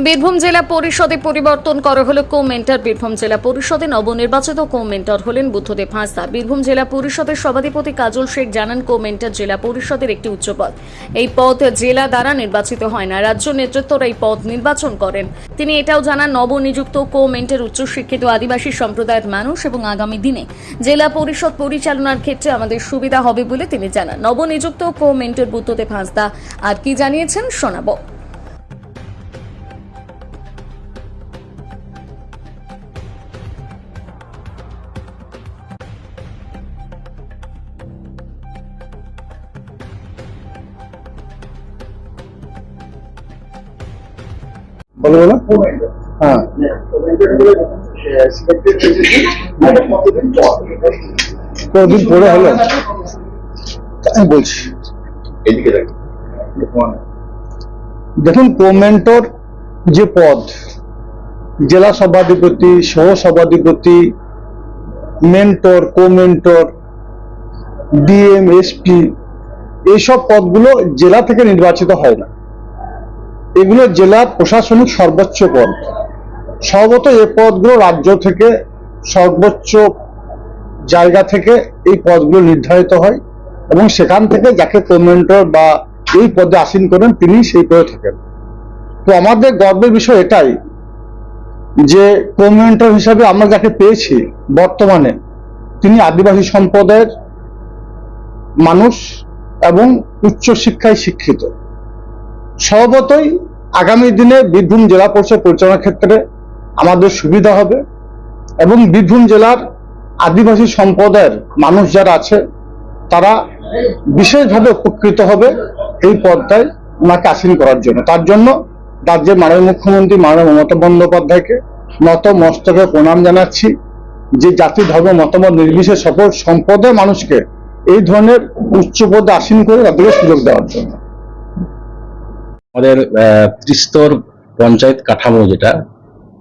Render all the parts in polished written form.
বীরভূম জেলা পরিষদে পরিবর্তন করা হলো কো-মেন্টর। বীরভূম জেলা পরিষদে নবনির্বাচিত কো-মেন্টর হলেন বুদ্ধদেব হাঁসদা। বীরভূম জেলা পরিষদের সভাধিপতি কাজল শেখ জানান, কো-মেন্টর জেলা পরিষদের একটি উচ্চ পদ। এই পদ জেলা দ্বারা নির্বাচিত হয় না, রাজ্য নেতৃত্বরা এই পদ নির্বাচন করেন। তিনি এটাও জানান, নবনিযুক্ত কো-মেন্টর উচ্চশিক্ষিত আদিবাসী সম্প্রদায়ের মানুষ এবং আগামী দিনে জেলা পরিষদ পরিচালনার ক্ষেত্রে আমাদের সুবিধা হবে বলে তিনি জানান। নবনিযুক্ত কো-মেন্টর বুদ্ধদেব হাঁসদা আর কি জানিয়েছেন শোনাবো। বলো বলো। হ্যাঁ, কতদিন পরে হলো আমি বলছি। দেখুন, কো-মেন্টর যে পদ, জেলা সভাধিপতি, সহ সভাধিপতি, মেন্টর, কো-মেন্টর, ডিএম, এসপি, এইসব পদগুলো জেলা থেকে নির্বাচিত হয় না। এগুলো জেলার প্রশাসনিক সর্বোচ্চ পদ। সম্ভবত এই পদগুলো রাজ্য থেকে সর্বোচ্চ জায়গা থেকে এই পদগুলো নির্ধারিত হয় এবং সেখান থেকে যাকে কো-মেন্টর বা এই পদে আসীন করেন তিনি সেই পদে থাকেন। তো আমাদের গর্বের বিষয় এটাই যে কো-মেন্টর হিসাবে আমরা যাকে পেয়েছি বর্তমানে তিনি আদিবাসী সম্প্রদায়ের মানুষ এবং উচ্চশিক্ষায় শিক্ষিত। স্বভাবতই আগামী দিনে বীরভূম জেলা পরিষদ পরিচালনার ক্ষেত্রে আমাদের সুবিধা হবে এবং বীরভূম জেলার আদিবাসী সম্প্রদায়ের মানুষ যারা আছে তারা বিশেষভাবে উপকৃত হবে এই পদটায় ওনাকে আসীন করার জন্য। তার জন্য রাজ্যের মাননীয় মুখ্যমন্ত্রী মাননীয় মমতা বন্দ্যোপাধ্যায়কে নত মস্তকে প্রণাম জানাচ্ছি যে জাতি ধর্ম মতামত নির্বিশেষে সকল সম্প্রদায়ের মানুষকে এই ধরনের উচ্চ পদে আসীন করে তাদেরকে সুযোগ দেওয়ার জন্য। আমাদের ত্রিস্তর পঞ্চায়েত কাঠামো যেটা,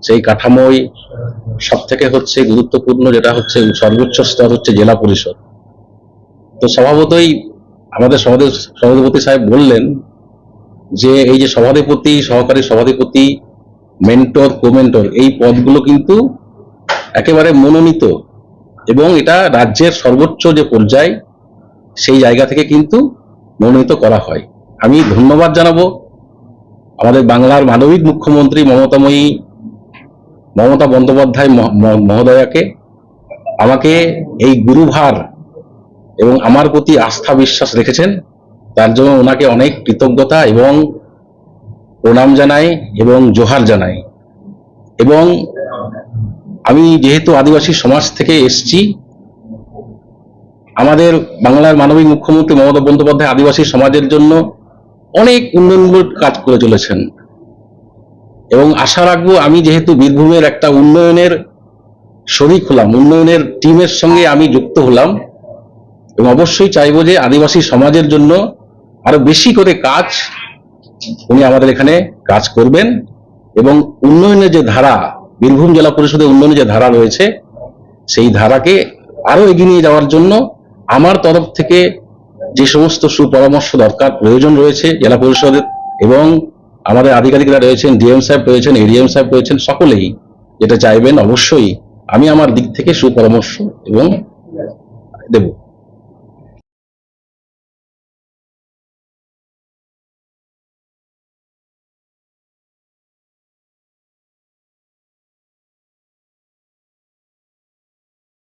সেই কাঠামোই সব থেকে হচ্ছে গুরুত্বপূর্ণ, যেটা হচ্ছে সর্বোচ্চ স্তর হচ্ছে জেলা পরিষদ। তো স্বভাবতই আমাদের সভাধিপতি সাহেব বললেন যে এই যে সভাধিপতি, সহকারী সভাধিপতি, মেন্টর, কো-মেন্টর এই পদগুলো কিন্তু একেবারে মনোনীত এবং এটা রাজ্যের সর্বোচ্চ যে পর্যায় সেই জায়গা থেকে কিন্তু মনোনীত করা হয়। আমি ধন্যবাদ জানাবো আমাদের বাংলার মানবিক মুখ্যমন্ত্রী মমতা বন্দ্যোপাধ্যায় মহোদয়াকে, আমাকে এই গুরুভার এবং আমার প্রতি আস্থা বিশ্বাস রেখেছেন, তার জন্য ওনাকে অনেক কৃতজ্ঞতা এবং প্রণাম জানাই এবং জোহার জানাই। এবং আমি যেহেতু আদিবাসী সমাজ থেকে এসছি, আমাদের বাংলার মানবিক মুখ্যমন্ত্রী মমতা বন্দ্যোপাধ্যায় আদিবাসী সমাজের জন্য অনেক উন্নয়নমূলক কাজ করে চলেছেন এবং আশা রাখবো আমি যেহেতু বীরভূমের একটা উন্নয়নের শরিক হলাম, উন্নয়নের টিমের সঙ্গে আমি যুক্ত হলাম এবং অবশ্যই চাইবো যে আদিবাসী সমাজের জন্য আরো বেশি করে কাজ উনি আমাদের এখানে কাজ করবেন এবং উন্নয়নের যে ধারা, বীরভূম জেলা পরিষদের উন্নয়নের যে ধারা রয়েছে সেই ধারাকে আরো এগিয়ে নিয়ে যাওয়ার জন্য আমার তরফ থেকে যে সমস্ত সুপরামর্শ দরকার প্রয়োজন রয়েছে জেলা পরিষদের এবং আমাদের আধিকারিকরা রয়েছেন, ডিএম সাহেব রয়েছেন, এডিএম সাহেব রয়েছেন, সকলেই যেটা চাইবেন অবশ্যই আমি আমার দিক থেকে সুপরামর্শ এবং দেব।